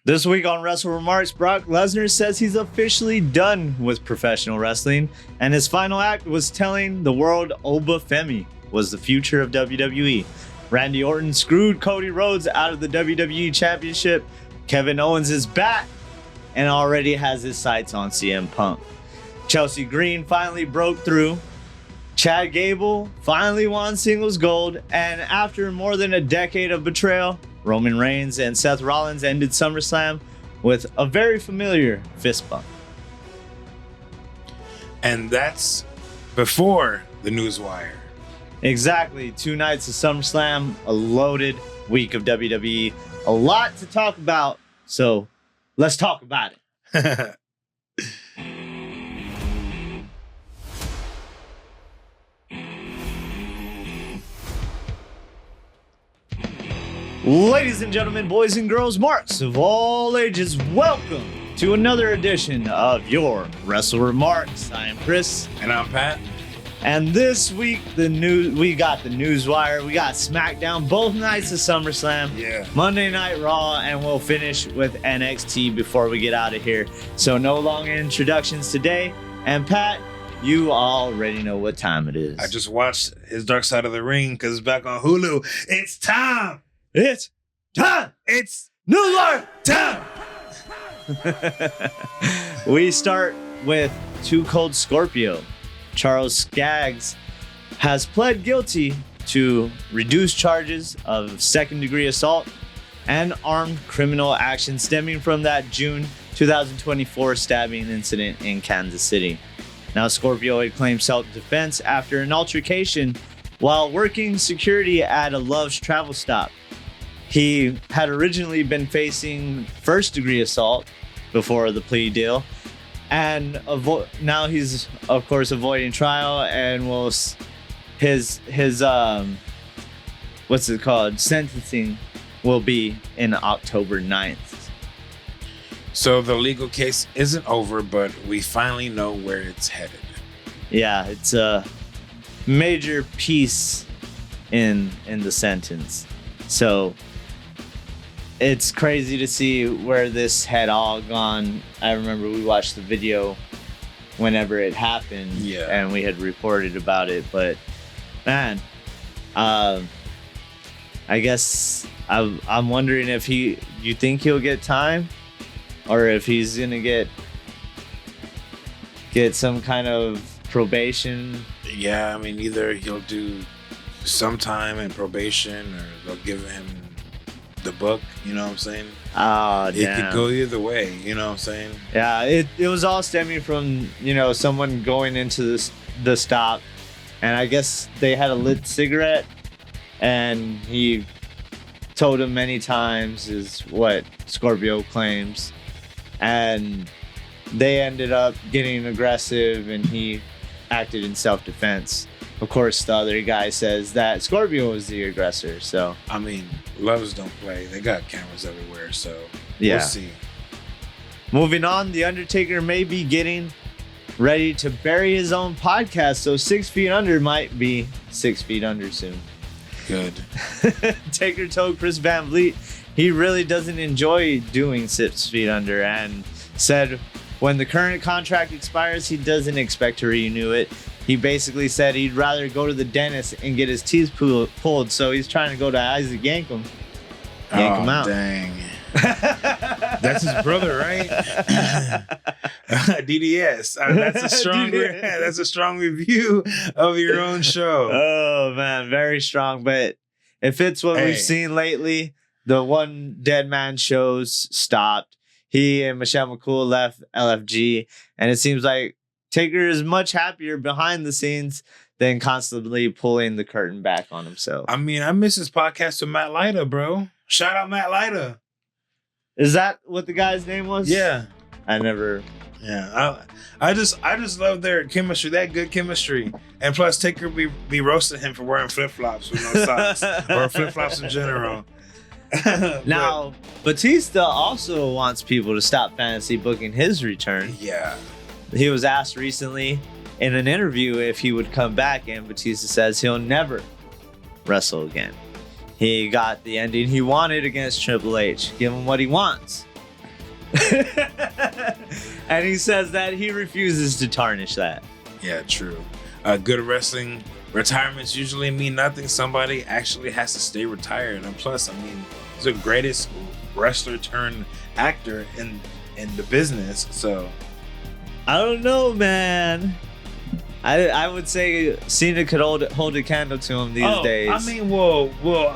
This week on Wrestle WreMarks, Brock Lesnar says he's officially done with professional wrestling, and his final act was telling the world Oba Femi was the future of WWE. Randy Orton screwed Cody Rhodes out of the WWE Championship. Kevin Owens is back and already has his sights on CM Punk. Chelsea Green finally broke through. Chad Gable finally won singles gold, and after more than a decade of betrayal, Roman Reigns and Seth Rollins ended SummerSlam with a very familiar fist bump. And that's before the newswire. Exactly. 2 nights of SummerSlam, a loaded week of WWE. A lot to talk about, so let's talk about it. Ladies and gentlemen, boys and girls, marks of all ages, welcome to another edition of your Wrestle WreMarks. I am Chris. And I'm Pat. And this week, we got the Newswire, we got SmackDown, both nights of SummerSlam, Monday Night Raw, and we'll finish with NXT before we get out of here. So no long introductions today. And Pat, you already know what time it is. I just watched his Dark Side of the Ring because it's back on Hulu. It's time! It's time! It's Newswire time! We start with Too Cold Scorpio. Charles Skaggs has pled guilty to reduced charges of second-degree assault and armed criminal action stemming from that June 2024 stabbing incident in Kansas City. Now, Scorpio had claimed self-defense after an altercation while working security at a Love's travel stop. He had originally been facing first-degree assault before the plea deal, and now he's, of course, avoiding trial, and his what's it called? Sentencing will be in October 9th. So the legal case isn't over, but we finally know where it's headed. Yeah, it's a major piece in the sentence. So it's crazy to see where this had all gone. I remember we watched the video whenever it happened, and we had reported about it. But man, I guess I'm wondering if you think he'll get time, or if he's gonna get some kind of probation. Yeah, I mean, either he'll do some time in probation, or they'll give him the book, you know what I'm saying? Oh, damn. It could go either way, you know what I'm saying? Yeah, it was all stemming from, someone going into the stop, and I guess they had a lit cigarette, and he told him many times, is what Scorpio claims, and they ended up getting aggressive, and he acted in self-defense. Of course, the other guy says that Scorpio was the aggressor, so. I mean, Loves don't play. They got cameras everywhere, so yeah. We'll see. Moving on, The Undertaker may be getting ready to bury his own podcast, so 6 Feet Under might be 6 feet under soon. Good. Taker told Chris Van Vliet he really doesn't enjoy doing 6 Feet Under, and said when the current contract expires, he doesn't expect to renew it. He basically said he'd rather go to the dentist and get his teeth pulled, so he's trying to go to Isaac Yankem. Yank him out. Dang. That's his brother, right? DDS. That's a strong review of your own show. Oh, man, very strong. But it fits what we've seen lately. The One Dead Man shows stopped. He and Michelle McCool left LFG, and it seems like Taker is much happier behind the scenes than constantly pulling the curtain back on himself. I mean, I miss his podcast with Matt Lyda, bro. Shout out Matt Lyda. Is that what the guy's name was? Yeah. I never. Yeah. I just love their chemistry. That good chemistry. And plus, Taker be roasting him for wearing flip-flops with no socks. Or flip-flops in general. Now, Batista also wants people to stop fantasy booking his return. Yeah. He was asked recently in an interview if he would come back, and Batista says he'll never wrestle again. He got the ending he wanted against Triple H. Give him what he wants. And he says that he refuses to tarnish that. Yeah, true. Good wrestling retirements usually mean nothing. Somebody actually has to stay retired. And plus, I mean, he's the greatest wrestler turned actor in the business. So I don't know, man. I would say Cena could hold a candle to him these days. I mean,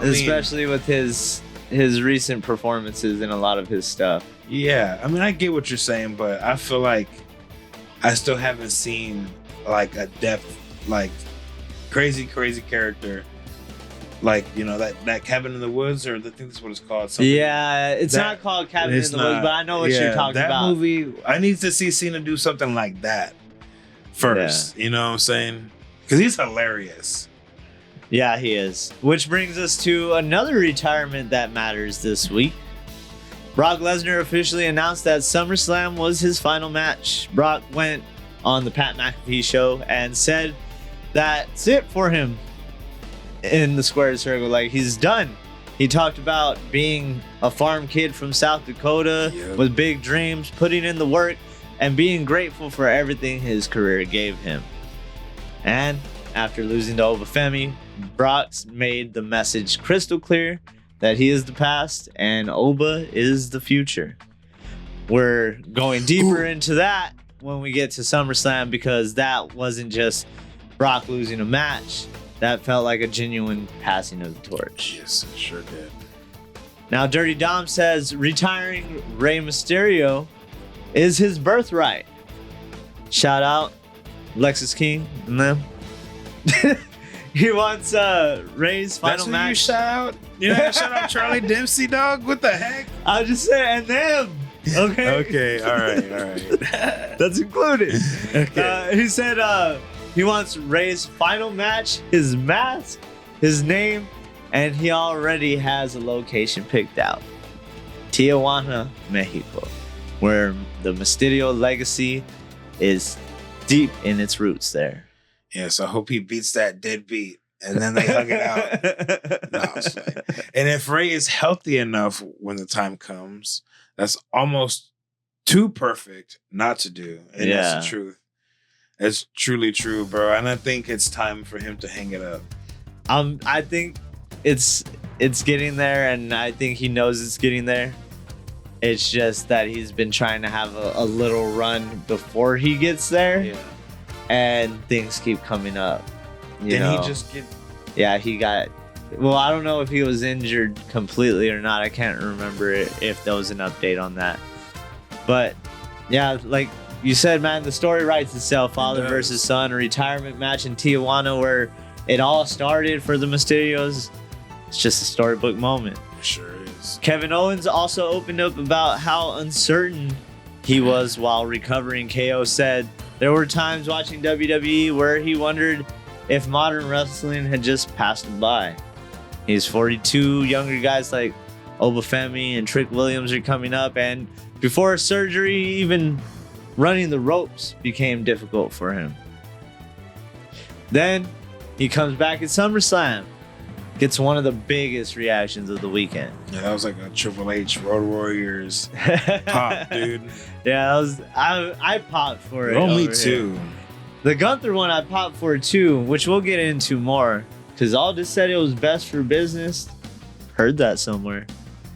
especially with his recent performances in a lot of his stuff. Yeah, I mean, I get what you're saying, but I feel like I still haven't seen like a depth, like crazy character, like, you know, that Cabin in the Woods, or I think that's what it's called. Yeah, it's not called Cabin in the Woods, but I know what you're talking about. That movie, I need to see Cena do something like that first. Yeah. You know what I'm saying? Because he's hilarious. Yeah, he is. Which brings us to another retirement that matters this week. Brock Lesnar officially announced that SummerSlam was his final match. Brock went on the Pat McAfee show and said that's it for him in the square circle. Like, he's done. He talked about being a farm kid from South Dakota with big dreams, putting in the work, and being grateful for everything his career gave him. And after losing to Oba Femi, Brock's made the message crystal clear that he is the past and Oba is the future. We're going deeper into that when we get to SummerSlam, because that wasn't just Brock losing a match. That felt like a genuine passing of the torch. Yes, it sure did. Now, Dirty Dom says retiring Rey Mysterio is his birthright. Shout out Lexus King and them. He wants Rey's final match. You shout out? You know, shout out Charlie Dempsey, dog? What the heck? I'll just say, and them. Okay. Okay. All right. That's included. Okay. He said he wants Rey's final match, his mask, his name, and he already has a location picked out. Tijuana, Mexico, where the Mysterio legacy is deep in its roots there. Yes, I hope he beats that deadbeat and then they hug it out. No, and if Rey is healthy enough when the time comes, that's almost too perfect not to do. And that's the truth. It's truly true, bro. And I think it's time for him to hang it up. I think it's getting there, and I think he knows it's getting there. It's just that he's been trying to have a little run before he gets there. Yeah. And things keep coming up. He just get... Yeah, he got... Well, I don't know if he was injured completely or not. I can't remember if there was an update on that. But, yeah, like you said, man, the story writes itself. Father versus son, a retirement match in Tijuana where it all started for the Mysterios. It's just a storybook moment. It sure is. Kevin Owens also opened up about how uncertain he was while recovering. KO said there were times watching WWE where he wondered if modern wrestling had just passed him by. He's 42. Younger guys like Oba Femi and Trick Williams are coming up, and before surgery, even running the ropes became difficult for him. Then he comes back at SummerSlam, gets one of the biggest reactions of the weekend. Yeah, that was like a Triple H Road Warriors pop, dude. Yeah, I popped for it. Oh, me too. The Gunther one I popped for too, which we'll get into more, because Aldis said it was best for business. Heard that somewhere.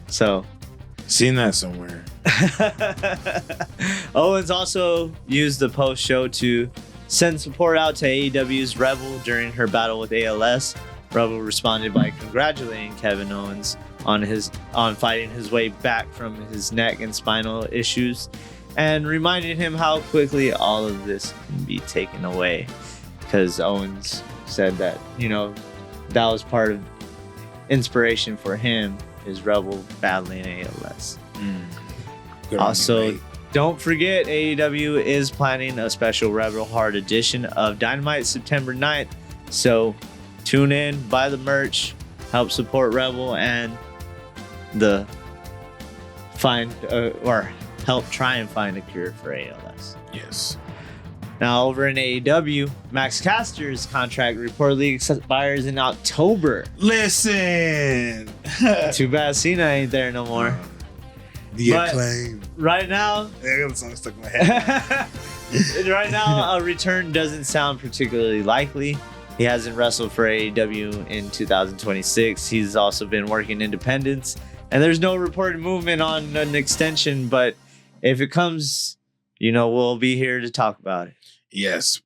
So, seen that somewhere. Owens also used the post-show to send support out to AEW's Rebel during her battle with ALS. Rebel responded by congratulating Kevin Owens on fighting his way back from his neck and spinal issues, and reminded him how quickly all of this can be taken away. Because Owens said that, that was part of inspiration for him, is Rebel battling ALS. Also, don't forget, AEW is planning a special Rebel Heart edition of Dynamite September 9th. So tune in, buy the merch, help support Rebel, and help try and find a cure for ALS. Yes. Now, over in AEW, Max Caster's contract reportedly expires in October. Listen. Too bad Cena ain't there no more. The Acclaim. Right now, I got the song stuck in my head. right now, a return doesn't sound particularly likely. He hasn't wrestled for AEW in 2026. He's also been working independents, and there's no reported movement on an extension. But if it comes, we'll be here to talk about it. Yes.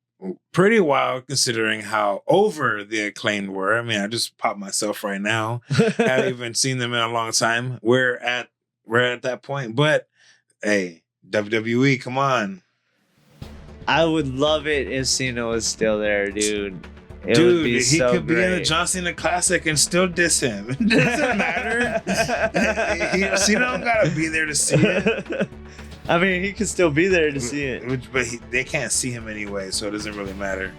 Pretty wild considering how over the Acclaimed were. I mean, I just popped myself right now. Haven't even seen them in a long time. We're at that point. But hey, WWE, come on. I would love it if Cena was still there, dude. It Dude, would be he so could great. be in the John Cena Classic and still diss him. It doesn't matter. Cena don't gotta be there to see it. I mean, he could still be there to see it. But they can't see him anyway, so it doesn't really matter.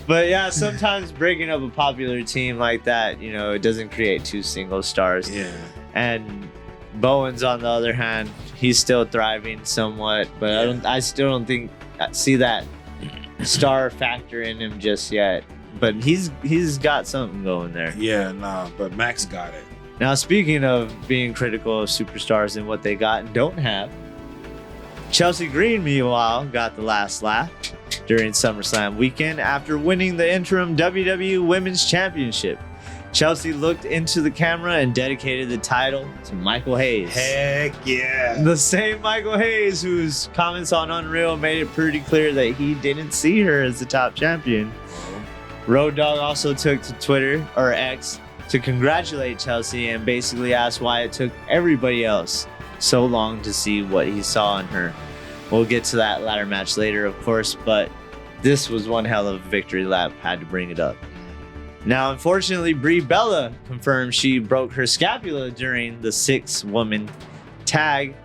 But yeah, sometimes breaking up a popular team like that, it doesn't create two single stars. Yeah. And Bowens, on the other hand, he's still thriving somewhat, but I still don't see that star factor in him just yet. But he's got something going there. Yeah, but Max got it. Now, speaking of being critical of superstars and what they got and don't have, Chelsea Green, meanwhile, got the last laugh during SummerSlam weekend after winning the interim WWE Women's Championship. Chelsea looked into the camera and dedicated the title to Michael Hayes. Heck yeah. The same Michael Hayes whose comments on Unreal made it pretty clear that he didn't see her as the top champion. Road Dogg also took to Twitter, or X, to congratulate Chelsea and basically asked why it took everybody else so long to see what he saw in her. We'll get to that ladder match later, of course, but this was one hell of a victory lap. Had to bring it up. Now, unfortunately, Brie Bella confirmed she broke her scapula during the 6-woman tag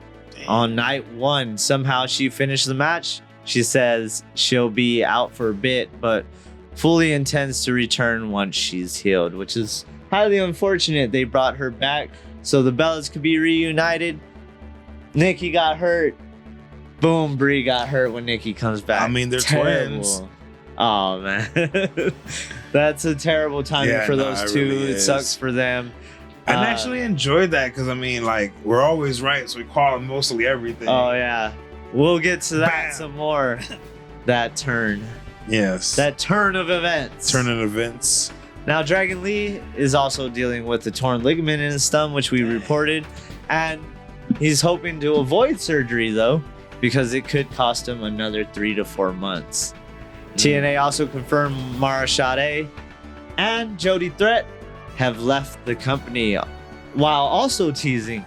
on night 1. Somehow she finished the match. She says she'll be out for a bit, but fully intends to return once she's healed, which is highly unfortunate. They brought her back so the Bellas could be reunited. Nikki got hurt. Boom, Brie got hurt when Nikki comes back. I mean, they're twins. Oh, man. That's a terrible timing for those two. Really it sucks for them. I actually enjoyed that because, I mean, like, we're always right, so we call them mostly everything. Oh, yeah. We'll get to that some more. That turn. Yes. That turn of events. Turn of events. Now, Dragon Lee is also dealing with the torn ligament in his thumb, which we reported. And he's hoping to avoid surgery, though, because it could cost him another 3 to 4 months. TNA also confirmed Mara Sade and Jody Threat have left the company, while also teasing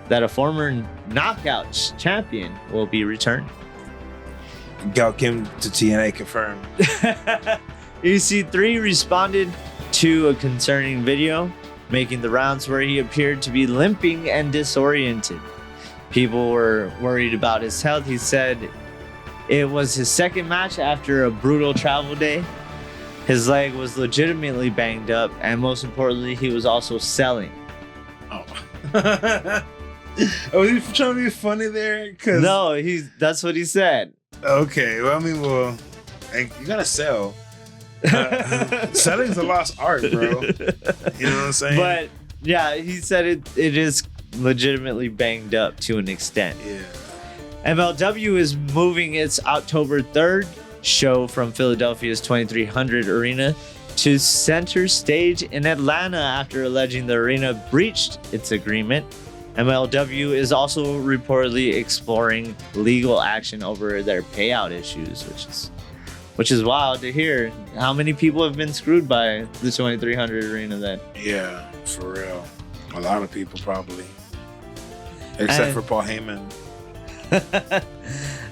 that a former Knockouts champion will be returning. Gal Kim to TNA confirmed. EC3 responded to a concerning video making the rounds where he appeared to be limping and disoriented. People were worried about his health. He said it was his second match after a brutal travel day. His leg was legitimately banged up, and most importantly, he was also selling. Oh. Was he trying to be funny there? No, that's what he said. Okay, well, I mean, you gotta sell. Selling's a lost art, bro. You know what I'm saying? But yeah, he said it is legitimately banged up to an extent. Yeah. MLW is moving its October 3rd show from Philadelphia's 2300 Arena to Center Stage in Atlanta after alleging the arena breached its agreement. MLW is also reportedly exploring legal action over their payout issues, which is wild to hear. How many people have been screwed by the 2300 Arena then? Yeah, for real. A lot of people probably. Except for Paul Heyman.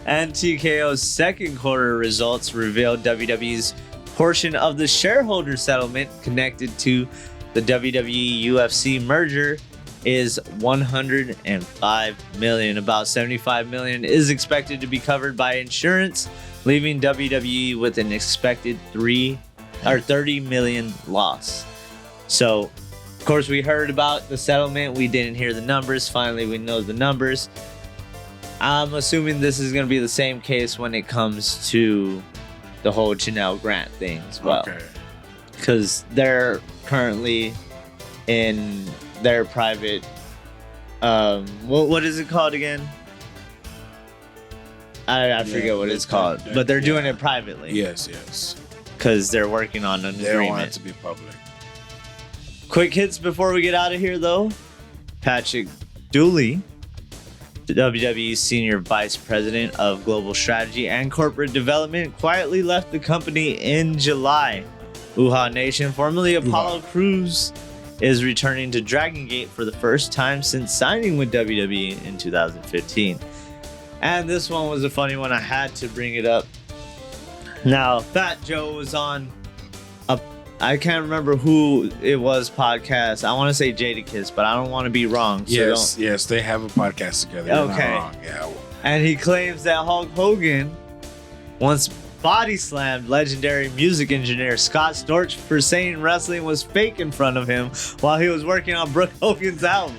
And TKO's second quarter results revealed WWE's portion of the shareholder settlement connected to the WWE UFC merger is $105 million. About $75 million is expected to be covered by insurance, leaving WWE with an expected $30 million loss. So, of course, we heard about the settlement. We didn't hear the numbers. Finally, we know the numbers. I'm assuming this is going to be the same case when it comes to the whole Janelle Grant thing as well. Okay. Because they're currently in their private. What is it called again? I forget what it's called, but they're doing it privately. Yes. Because they're working on an agreement. They don't want it to be public. Quick hits before we get out of here, though. Patrick Dooley, the WWE Senior Vice President of Global Strategy and Corporate Development, quietly left the company in July. Uha Nation, formerly Apollo Crews, is returning to Dragon Gate for the first time since signing with WWE in 2015. And this one was a funny one. I had to bring it up. Now, Fat Joe was on I can't remember who it was podcast. I want to say Jadakiss, but I don't want to be wrong. So yes, they have a podcast together. Okay. Not wrong. Yeah. And he claims that Hulk Hogan once body slammed legendary music engineer Scott Storch for saying wrestling was fake in front of him while he was working on Brooke Hogan's album.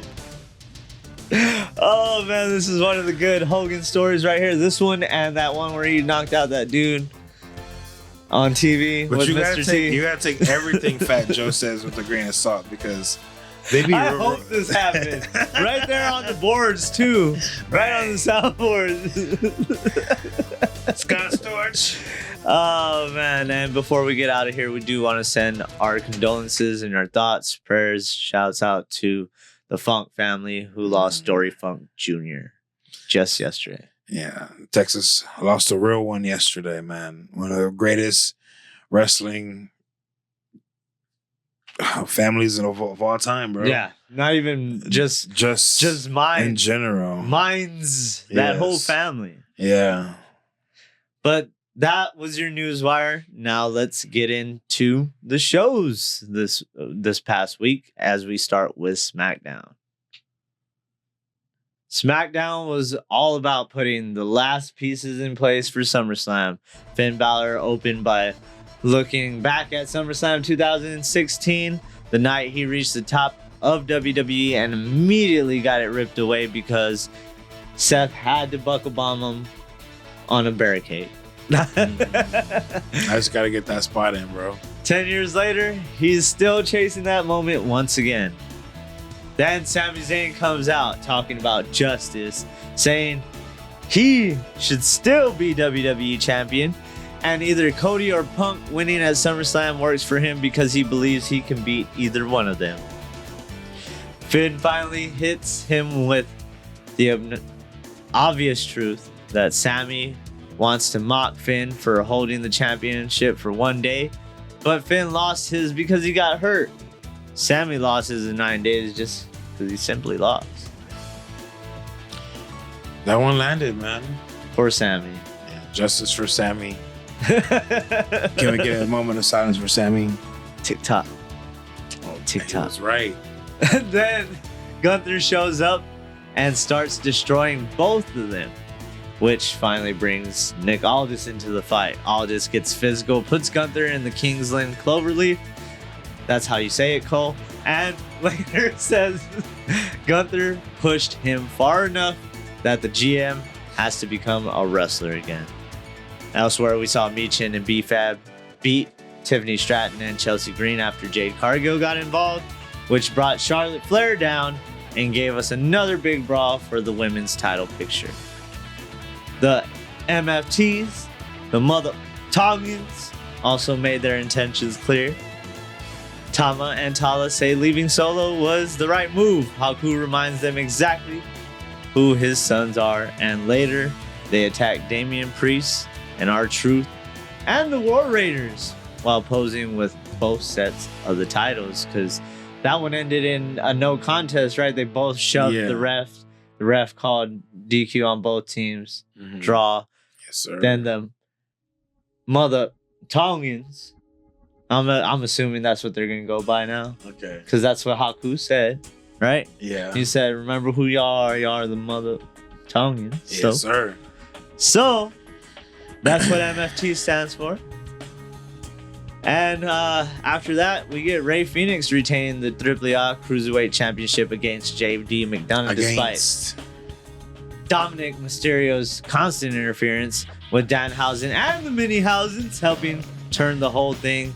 Oh man, this is one of the good Hogan stories right here. This one and that one where he knocked out that dude on TV but with Mr. T. You gotta take everything Fat Joe says with a grain of salt because they be. I hope this happens right there on the boards too, right on the soundboard. Scott Storch. Oh man! And before we get out of here, we do want to send our condolences and our thoughts, prayers, shouts out to the Funk family who lost Dory Funk Jr. just yesterday. Yeah, Texas lost a real one yesterday, man. One of the greatest wrestling families of all time, bro. Yeah, not even just mine in general. Mine's that whole family. Yeah. But that was your news wire. Now let's get into the shows this past week as we start with SmackDown. SmackDown was all about putting the last pieces in place for SummerSlam. Finn Balor opened by looking back at SummerSlam 2016, the night he reached the top of WWE and immediately got it ripped away because Seth had to buckle bomb him on a barricade. I just gotta get that spot in, bro. 10 years later, he's still chasing that moment once again. Then Sami Zayn comes out talking about justice, saying he should still be WWE champion, and either Cody or Punk winning at SummerSlam works for him because he believes he can beat either one of them. Finn finally hits him with the obvious truth that Sami wants to mock Finn for holding the championship for one day, but Finn lost his because he got hurt. Sami lost his in 9 days just because he simply lost. That one landed, man. Poor Sami. Yeah, justice for Sami. Can we get a moment of silence for Sami? TikTok. Oh, TikTok. He was right. And then Gunther shows up and starts destroying both of them, which finally brings Nick Aldis into the fight. Aldis gets physical, puts Gunther in the Kingsland Cloverleaf. That's how you say it, Cole. And later says Gunther pushed him far enough that the GM has to become a wrestler again. Elsewhere, we saw Michin and B-Fab beat Tiffany Stratton and Chelsea Green after Jade Cargill got involved, which brought Charlotte Flair down and gave us another big brawl for the women's title picture. The MFTs, the Mother Tongues, also made their intentions clear. Tama and Tala say leaving Solo was the right move. Haku reminds them exactly who his sons are, and later they attack Damian Priest and R-Truth and the War Raiders while posing with both sets of the titles, because that one ended in a no contest, right? They both shoved the ref. The ref called DQ on both teams. Mm-hmm. Draw. Yes, sir. Then the Mother Tongians. I'm assuming that's what they're gonna go by now. Okay. Because that's what Haku said, right? Yeah. He said, "Remember who y'all are. Y'all are the Mother Tongians." Yes, sir. So that's what MFT stands for. And after that, we get Rey Fenix retain the AAA Cruiserweight Championship against J.D. McDonough, despite Dominic Mysterio's constant interference with Danhausen and the Mini-Hausens helping turn the whole thing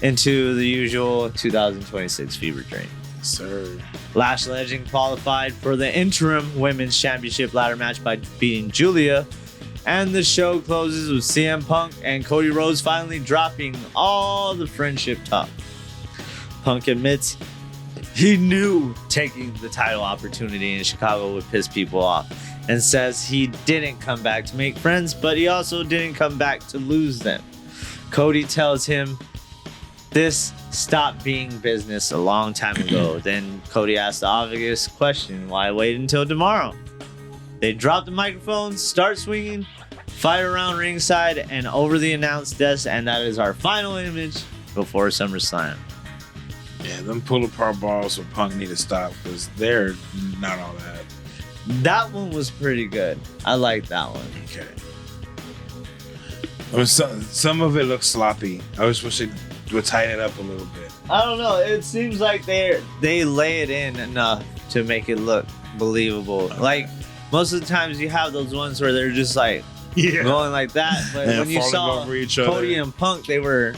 into the usual 2026 fever dream. Sir. Lash Legend qualified for the interim women's championship ladder match by beating Julia. And the show closes with CM Punk and Cody Rhodes finally dropping all the friendship talk. Punk admits he knew taking the title opportunity in Chicago would piss people off and says he didn't come back to make friends, but he also didn't come back to lose them. Cody tells him this stopped being business a long time ago. Then Cody asks the obvious question, why wait until tomorrow? They drop the microphones, start swinging, fight around ringside and over the announce desk, and that is our final image before SummerSlam. Yeah, them pull apart balls with Punk need to stop because they're not all that. That one was pretty good. I like that one. Okay. I mean, some of it looks sloppy. I just wish they would tighten it up a little bit. I don't know. It seems like they lay it in enough to make it look believable. Okay. Like most of the times you have those ones where they're just like going like that, but when you saw Cody and Punk, they were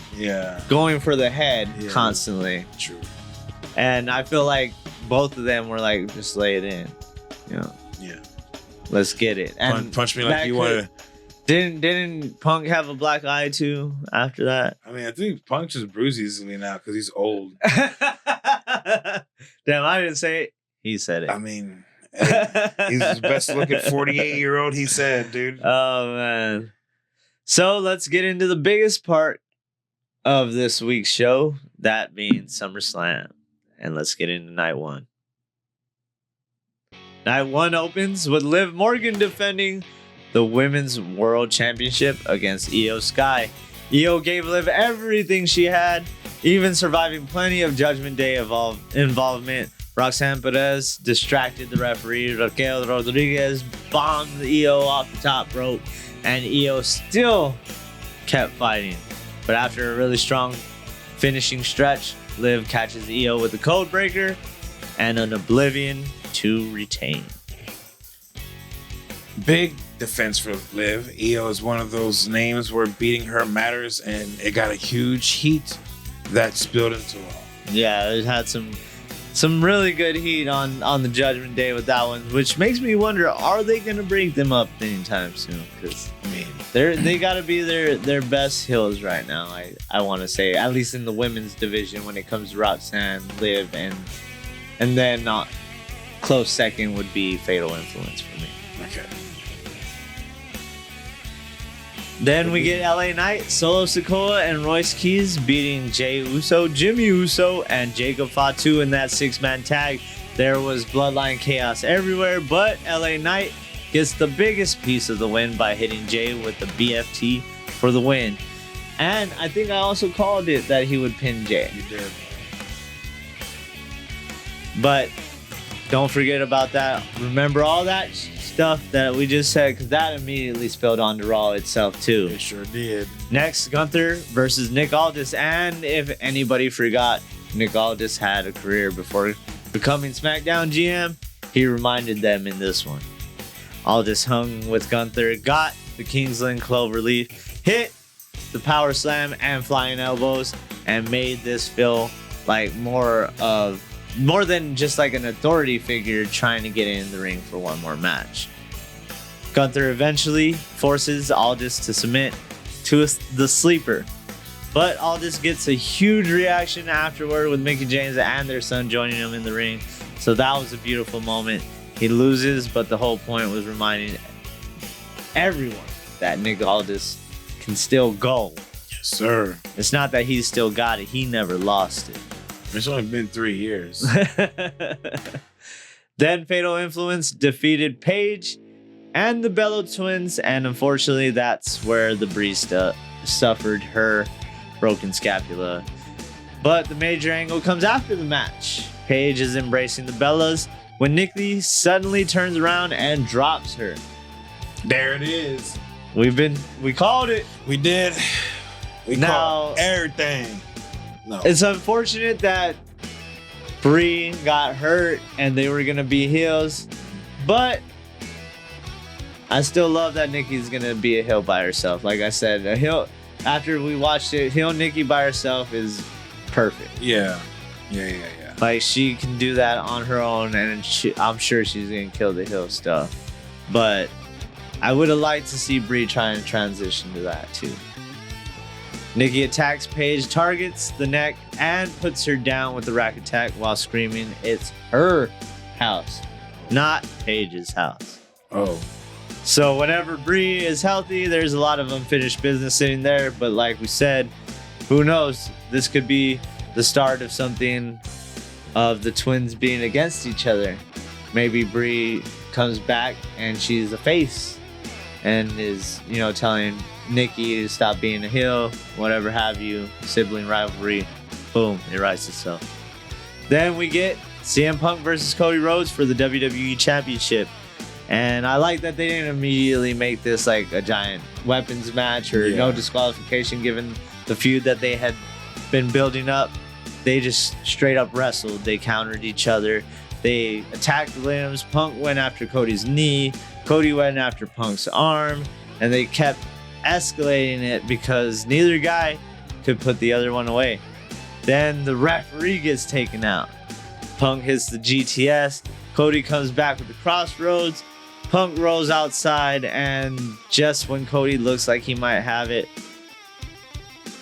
going for the head constantly. True. And I feel like both of them were like, just lay it in. You know? Yeah. Let's get it. And punch me like you want to. Didn't Punk have a black eye too after that? I mean, I think Punk just bruises easily now because he's old. Damn, I didn't say it. He said it. I mean, he's the best looking 48-year-old, he said, dude. Oh, man. So let's get into the biggest part of this week's show, that being SummerSlam. And let's get into night one. Night one opens with Liv Morgan defending the Women's World Championship against Io Sky. Io gave Liv everything she had, even surviving plenty of Judgment Day involvement. Roxanne Perez distracted the referee. Raquel Rodriguez bombed Io off the top rope, and Io still kept fighting. But after a really strong finishing stretch, Liv catches Io with a code breaker and an Oblivion to retain. Big defense for Liv. Io is one of those names where beating her matters, and it got a huge heat that spilled into all. Yeah, it had some really good heat on the Judgment Day with that one, which makes me wonder, are they going to bring them up anytime soon? Because I mean, they got to be their best heels right now. I want to say, at least in the women's division when it comes to Roxanne, Liv, and then close second would be Fatal Influence for me. Okay. Then we get LA Knight, Solo Sikoa, and Royce Keys beating Jey Uso, Jimmy Uso, and Jacob Fatu in that 6-man tag. There was bloodline chaos everywhere, but LA Knight gets the biggest piece of the win by hitting Jey with the BFT for the win. And I think I also called it that he would pin Jey. You did. But don't forget about that. Remember all that stuff that we just said, because that immediately spilled onto Raw itself too. It sure did. Next, Gunther versus Nick Aldis. And if anybody forgot, Nick Aldis had a career before becoming SmackDown GM. He reminded them in this one. Aldis hung with Gunther, got the Kingsland Cloverleaf, hit the power slam and flying elbows, and made this feel like more than just like an authority figure trying to get in the ring for one more match. Gunther eventually forces Aldis to submit to the sleeper, but Aldis gets a huge reaction afterward with Mickie James and their son joining him in the ring. So that was a beautiful moment. He loses, but the whole point was reminding everyone that Nick Aldis can still go. Yes, sir. It's not that he's still got it. He never lost it. It's only been 3 years. Then Fatal Influence defeated Paige and the Bello Twins, and unfortunately that's where the Barista suffered her broken scapula. But the major angle comes after the match. Paige is embracing the Bellas when Nikki suddenly turns around and drops her. There it is. We called it. We did. We called everything. No. It's unfortunate that Brie got hurt and they were going to be heels, but I still love that Nikki's going to be a heel by herself. Like I said, a heel, after we watched it, heel Nikki by herself is perfect. Yeah. Like, she can do that on her own, and I'm sure she's going to kill the heel stuff. But I would have liked to see Brie trying to transition to that, too. Nikki attacks Paige, targets the neck, and puts her down with the rack attack while screaming, "It's her house, not Paige's house." Oh. So whenever Brie is healthy, there's a lot of unfinished business sitting there. But like we said, who knows? This could be the start of something of the twins being against each other. Maybe Brie comes back and she's a face and is, telling Nikki to stop being a heel, whatever have you. Sibling rivalry. Boom, it writes itself. Then we get CM Punk versus Cody Rhodes for the WWE Championship. And I like that they didn't immediately make this like a giant weapons match or no disqualification given the feud that they had been building up. They just straight up wrestled. They countered each other. They attacked limbs. Punk went after Cody's knee. Cody went after Punk's arm. And they kept escalating it because neither guy could put the other one away. Then the referee gets taken out. Punk hits the GTS. Cody comes back with the crossroads. Punk rolls outside, and just when Cody looks like he might have it,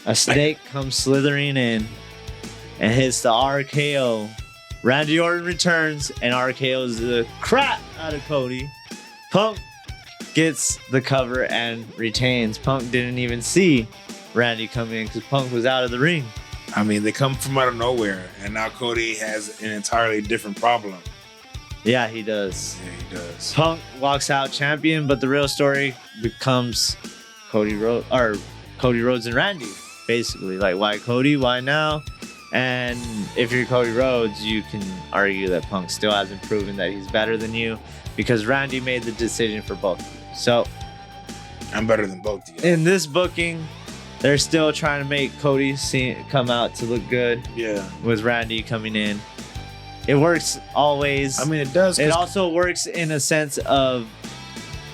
a snake comes slithering in and hits the RKO. Randy Orton returns and RKOs the crap out of Cody. Punk gets the cover and retains. Punk didn't even see Randy come in because Punk was out of the ring. I mean, they come from out of nowhere, and now Cody has an entirely different problem. Yeah, he does. Yeah, he does. Punk walks out champion, but the real story becomes Cody Rhodes and Randy, basically. Like, why Cody? Why now? And if you're Cody Rhodes, you can argue that Punk still hasn't proven that he's better than you because Randy made the decision for both of you. So, I'm better than both of you. In this booking, they're still trying to make Cody come out to look good. Yeah. With Randy coming in. It works always. I mean, it does. It also works in a sense of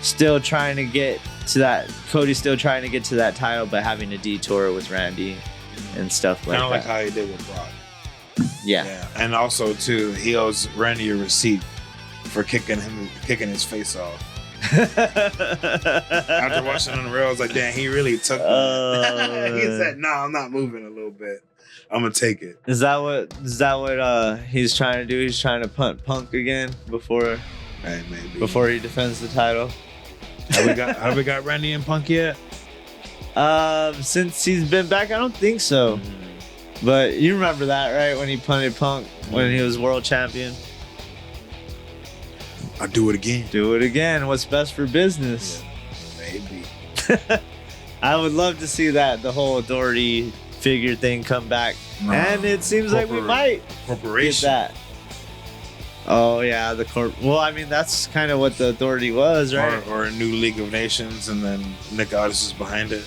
still trying to get to that. Cody's still trying to get to that title, but having a detour with Randy and stuff like that. Kind of like how he did with Brock. Yeah. And also, too, he owes Randy a receipt for kicking his face off. After watching on the rail, I was like, damn, he really took it. He said, no, I'm not moving a little bit. I'm gonna take it. Is that what he's trying to do? He's trying to punt Punk again before he defends the title. Have we got Randy and Punk yet? Since he's been back, I don't think so. But you remember that, right? When he punted Punk when he was world champion. I'll do it again. Do it again. What's best for business? Yeah, maybe. I would love to see that, the whole authority figure thing come back. And it seems like we might get that. Oh, yeah. Well, I mean, that's kind of what the authority was, right? Or a new League of Nations, and then Nick Aldis is behind it.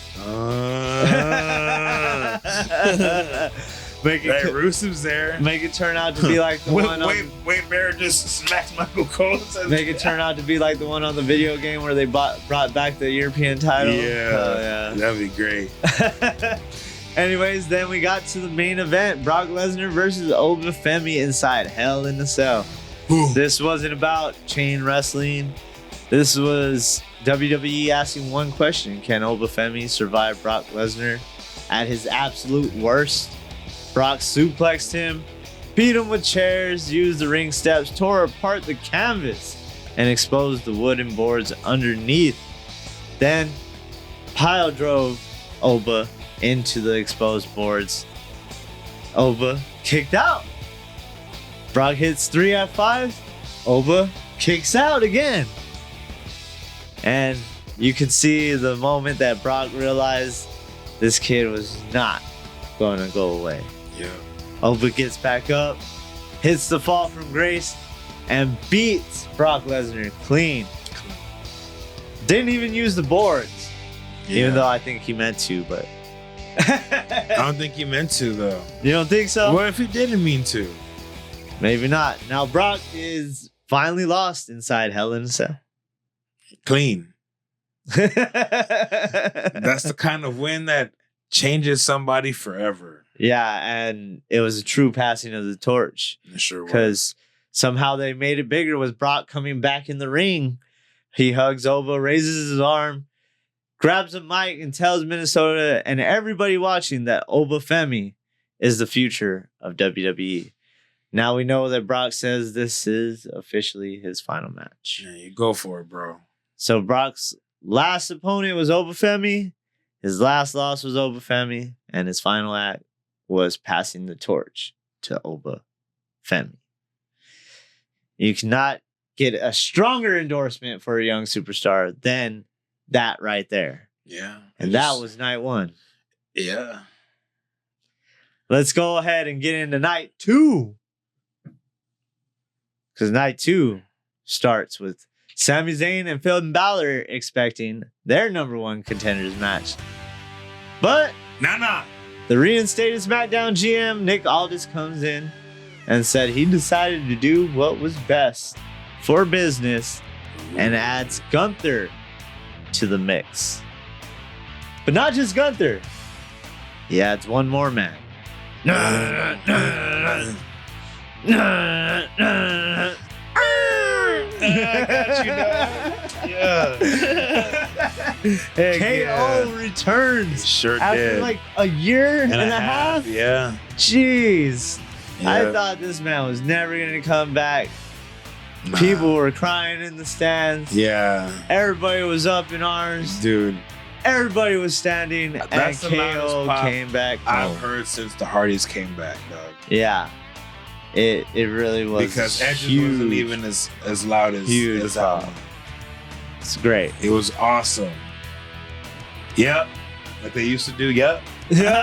Rusev's there. Make it turn out to be like the one. Wade Barrett just smacked Michael Cole. Make it turn out to be like the one on the video game where they brought back the European title. Yeah, that'd be great. Anyways, then we got to the main event: Brock Lesnar versus Oba Femi inside Hell in a Cell. Ooh. This wasn't about chain wrestling. This was WWE asking one question: can Oba Femi survive Brock Lesnar at his absolute worst? Brock suplexed him, beat him with chairs, used the ring steps, tore apart the canvas, and exposed the wooden boards underneath. Then pile drove Oba into the exposed boards. Oba kicked out. Brock hits 3 F5. Oba kicks out again. And you can see the moment that Brock realized this kid was not going to go away. Yeah. Oba gets back up, hits the fall from grace, and beats Brock Lesnar clean. Didn't even use the boards, even though I think he meant to, but... I don't think he meant to, though. You don't think so? What if he didn't mean to? Maybe not. Now Brock is finally lost inside Hell in a Cell. Clean. That's the kind of win that changes somebody forever. Yeah, and it was a true passing of the torch. It sure was. Because somehow they made it bigger with Brock coming back in the ring. He hugs Oba, raises his arm, grabs a mic, and tells Minnesota and everybody watching that Oba Femi is the future of WWE. Now we know that Brock says this is officially his final match. Yeah, you go for it, bro. So Brock's last opponent was Oba Femi. His last loss was Oba Femi. And his final act was passing the torch to Oba Femi. You cannot get a stronger endorsement for a young superstar than that right there. Yeah. And that was night one. Yeah. Let's go ahead and get into night two. Because night two starts with Sami Zayn and Finn Balor expecting their number one contenders match. But the reinstated SmackDown GM, Nick Aldis, comes in and said he decided to do what was best for business and adds Gunther to the mix. But not just Gunther. He adds one more man. I got you now. Yeah. KO returns. Sure after did. like a year and a half. Yeah. Jeez. Yeah. I thought this man was never going to come back. Nah. People were crying in the stands. Yeah. Everybody was up in arms. Dude. Everybody was standing. That's and the loudest KO pop came back. I've heard since the Hardys came back, dog. Yeah. It really was. Because Edge huge. wasn't even as loud as Huge as pop. that one. It's great. It was awesome. Yep. Like they used to do, yep. You remember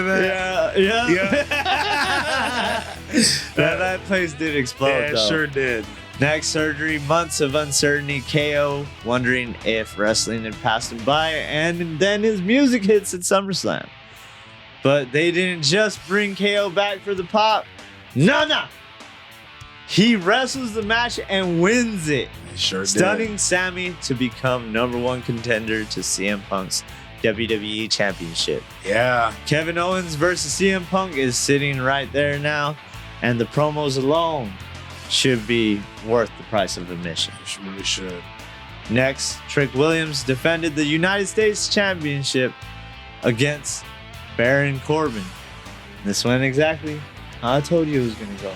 that? Yeah. Yeah. that place did explode. Yeah, it though. sure did. Neck surgery, months of uncertainty, KO wondering if wrestling had passed him by, and then his music hits at SummerSlam. But they didn't just bring KO back for the pop. No. He wrestles the match and wins it. It sure Stunning Sammy to become number one contender to CM Punk's WWE Championship. did. Yeah. Kevin Owens versus CM Punk is sitting right there now, and the promos alone should be worth the price of admission. It really should. Next, Trick Williams defended the United States Championship against Baron Corbin. This went exactly how I told you it was going to go.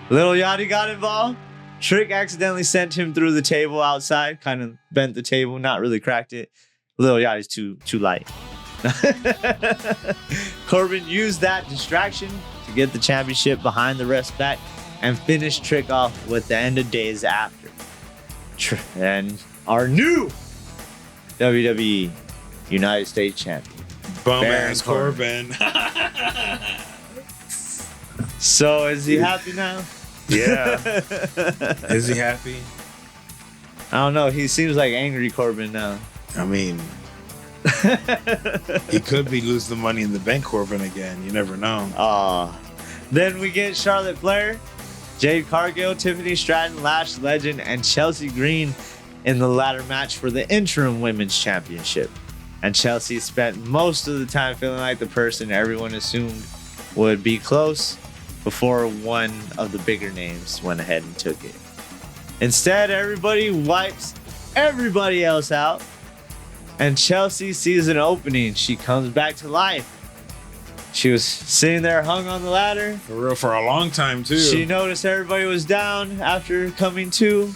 Little Yachty got involved. Trick accidentally sent him through the table outside, kind of bent the table, not really cracked it. Little Yachty's too light. Corbin used that distraction to get the championship behind the ref's back and finish Trick off with the end of days after. And our new WWE United States champion, Bum Baron ass Corbin. So is he happy now? Yeah. Is he happy? I don't know. He seems like angry Corbin now. I mean, he could be losing the money in the bank Corbin again. You never know. Then we get Charlotte Flair, Jade Cargill, Tiffany Stratton, Lash Legend, and Chelsea Green in the ladder match for the interim women's championship. And Chelsea spent most of the time feeling like the person everyone assumed would be close before one of the bigger names went ahead and took it. Instead, everybody wipes everybody else out, and Chelsea sees an opening. She comes back to life. She was sitting there hung on the ladder. For real, for a long time, too. She noticed everybody was down after coming to,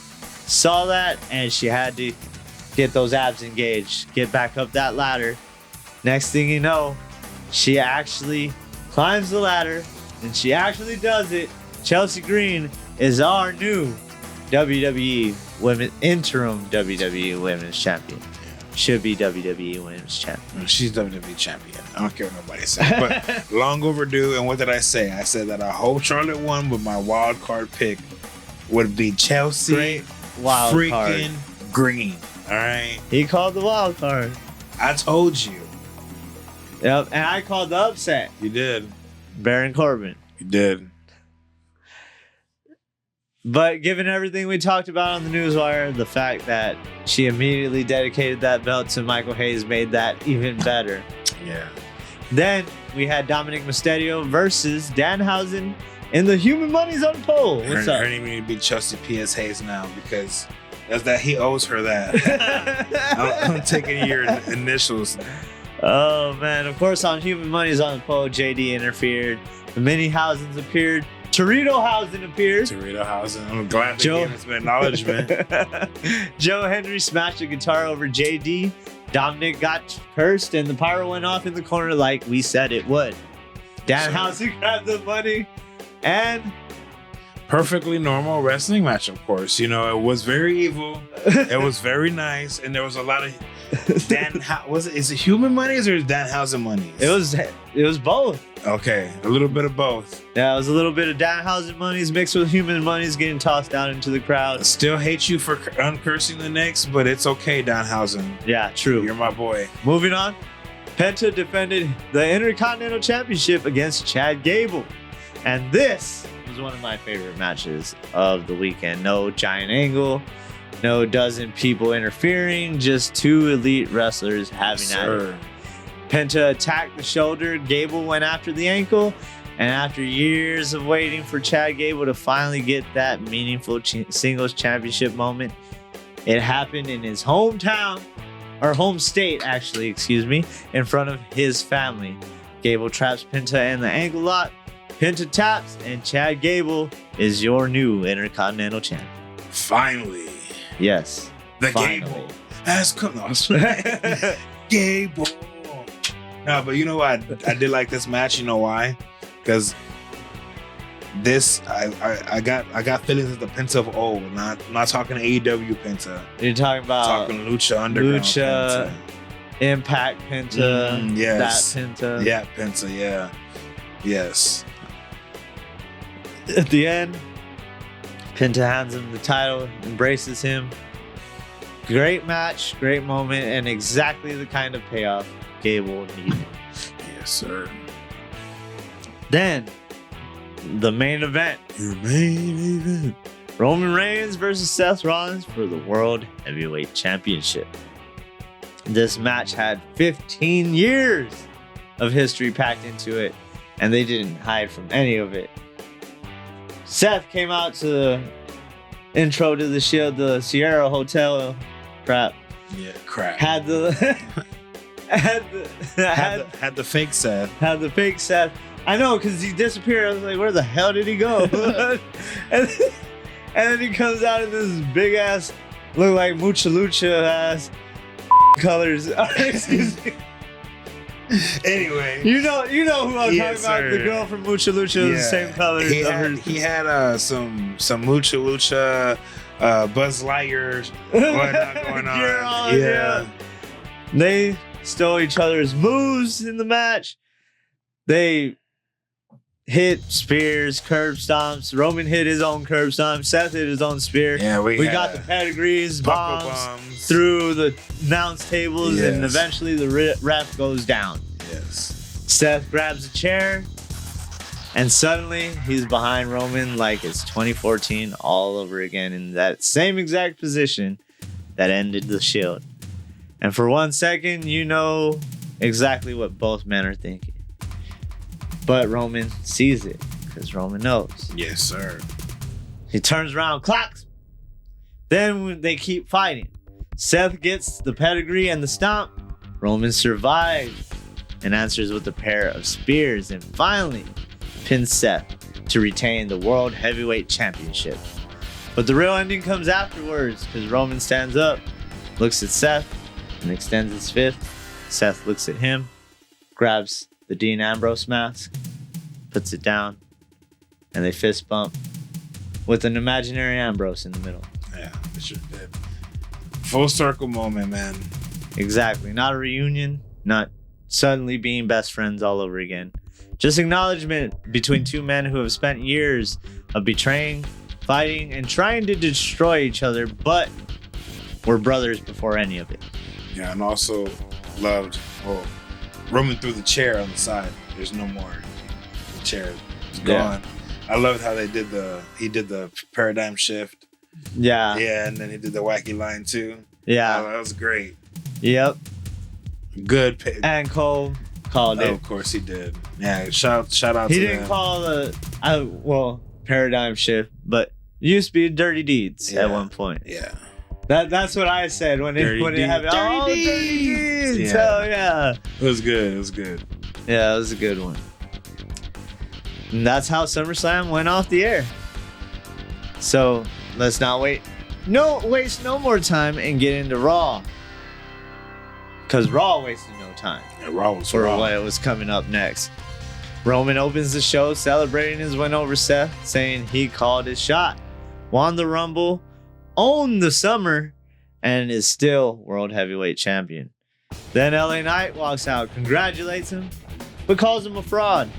saw that, and she had to get those abs engaged, get back up that ladder. Next thing you know, she actually climbs the ladder, and she actually does it. Chelsea Green is our new interim WWE Women's Champion. Should be WWE Women's Champion. She's WWE champion. I don't care what nobody says. But long overdue. And what did I say? I said that I hope Charlotte won, but my wild card pick would be Chelsea Great wild freaking card. Green. All right. He called the wild card. I told you. Yep, and I called the upset. You did. Baron Corbin. You did. But given everything we talked about on the newswire, the fact that she immediately dedicated that belt to Michael Hayes made that even better. Yeah. Then we had Dominic Mysterio versus Danhausen in the Human Money Zone poll. What's up? Her name need to be Chelsea P.S. Hayes now because that's that he owes her that. I'm taking your initials. Oh, man. Of course, on Human Money Zone poll, JD interfered. The mini Housens appeared. Torito-hausen appeared. Torito-hausen. I'm glad they gave us some acknowledgement. Joe Henry smashed a guitar over JD. Dominic got cursed, and the pyro went off in the corner like we said it would. Danhausen grabbed the money, and perfectly normal wrestling match, of course. You know, it was very evil. It was very nice, and there was a lot of is it Human Monies or Danhausen Monies? It was both. Okay, a little bit of both. Yeah, it was a little bit of Danhausen Monies mixed with Human Monies getting tossed down into the crowd. I still hate you for uncursing the Knicks, but it's okay, Danhausen. Yeah, true. You're my boy. Moving on, Penta defended the Intercontinental Championship against Chad Gable, and this was one of my favorite matches of the weekend. No giant angle, no dozen people interfering, just two elite wrestlers having at it. Penta attacked the shoulder, Gable went after the ankle, and after years of waiting for Chad Gable to finally get that meaningful singles championship moment, it happened in his hometown, or home state actually, in front of his family. Gable traps Penta in the ankle lock, Penta taps, and Chad Gable is your new Intercontinental Champion. Finally. Yes. The finally. Gable has come. No, Gable. No, but you know what? I did like this match. You know why? Because this, I got feelings of the Penta of old. Not talking AEW Penta. You're talking about talking Lucha Underground Lucha, Penta. Impact Penta. Yes. That Penta. Yeah, Penta. Yeah. Yes. At the end, Penta hands him the title, embraces him. Great match, great moment, and exactly the kind of payoff Gable needed. Yes, sir. Then, the main event. Your main event. Roman Reigns versus Seth Rollins for the World Heavyweight Championship. This match had 15 years of history packed into it, and they didn't hide from any of it. Seth came out to the intro to the Shield, the Sierra Hotel crap. Yeah, crap. Had the had the fake Seth. Had the fake Seth. I know, because he disappeared. I was like, where the hell did he go? and then he comes out in this big ass, look like Mucha Lucha ass colors. Excuse me. Anyway, you know who I'm talking about. Sir. The girl from Mucha Lucha is the same colors. He had some Mucha Lucha, Buzz Lightyear going on. Yeah. They stole each other's moves in the match. They hit spears, curb stomps. Roman hit his own curb stomp. Seth hit his own spear. Yeah, we got the pedigrees, bombs through the announce tables, and eventually the ref goes down. Yes. Seth grabs a chair, and suddenly he's behind Roman like it's 2014 all over again in that same exact position that ended the Shield. And for 1 second, you know exactly what both men are thinking. But Roman sees it, because Roman knows. Yes, sir. He turns around, clocks. Then they keep fighting. Seth gets the pedigree and the stomp. Roman survives and answers with a pair of spears, and finally pins Seth to retain the World Heavyweight Championship. But the real ending comes afterwards, because Roman stands up, looks at Seth, and extends his fist. Seth looks at him, grabs the Dean Ambrose mask, puts it down, and they fist bump with an imaginary Ambrose in the middle. Yeah, it sure did. Full circle moment, man. Exactly. Not a reunion, not suddenly being best friends all over again. Just acknowledgement between two men who have spent years of betraying, fighting, and trying to destroy each other, but were brothers before any of it. Yeah, and also loved, Roman threw the chair on the side. There's no more. The chair is gone. I loved how he did the paradigm shift. Yeah. Yeah, and then he did the wacky line too. Yeah. Oh, that was great. Yep. Good pick. And Cole called it. Of course he did. Yeah, shout out He to didn't them. call the paradigm shift, but it used to be Dirty Deeds at one point. Yeah. That's what I said when it happened. Dirty Deeds. Yeah. Oh yeah. It was good. Yeah, it was a good one. And that's how SummerSlam went off the air. So let's not waste no more time and get into Raw. Because Raw wasted no time. Yeah, Raw was for Raw. what was coming up next. Roman opens the show celebrating his win over Seth, saying he called his shot, won the Rumble, owned the Summer, and is still World Heavyweight Champion. Then LA Knight walks out, congratulates him, but calls him a fraud.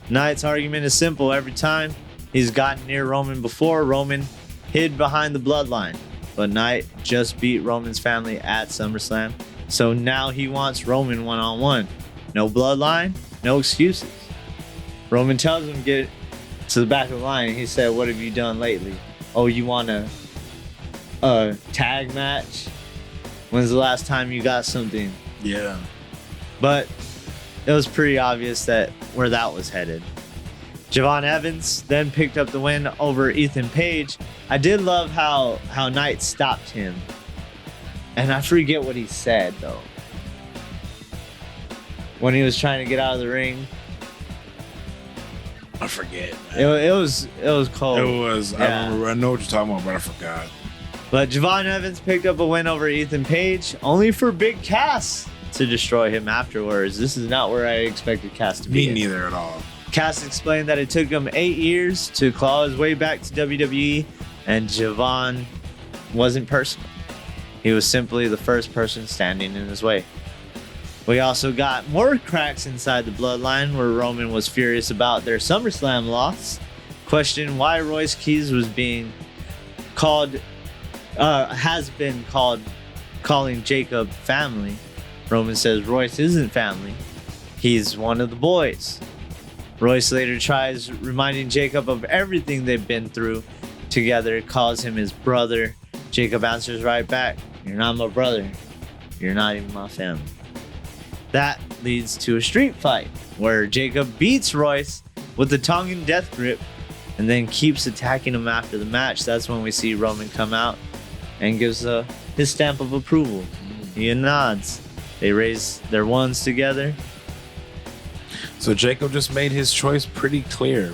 Knight's argument is simple every time. He's gotten near Roman before. Roman hid behind the bloodline, but Knight just beat Roman's family at SummerSlam, so now he wants Roman one-on-one. No bloodline, no excuses. Roman tells him get to the back of the line. He said, "What have you done lately? Oh, you want a tag match? When's the last time you got something?" Yeah. But it was pretty obvious that where that was headed. Javon Evans then picked up the win over Ethan Page. I did love how Knight stopped him. And I forget what he said though. When he was trying to get out of the ring. I forget. It was cold. It was. Yeah. I know what you're talking about, but I forgot. But Javon Evans picked up a win over Ethan Page, only for Big Cass to destroy him afterwards. This is not where I expected Cass to be. Me neither at all. Cass explained that it took him 8 years to claw his way back to WWE, and Javon wasn't personal. He was simply the first person standing in his way. We also got more cracks inside the bloodline where Roman was furious about their SummerSlam loss, questioned why Royce Keys was being called, calling Jacob family. Roman says Royce isn't family. He's one of the boys. Royce later tries reminding Jacob of everything they've been through together, calls him his brother. Jacob answers right back, "You're not my brother. You're not even my family." That leads to a street fight where Jacob beats Royce with the Tongan death grip and then keeps attacking him after the match. That's when we see Roman come out and gives his stamp of approval. He nods. They raise their ones together. So Jacob just made his choice pretty clear.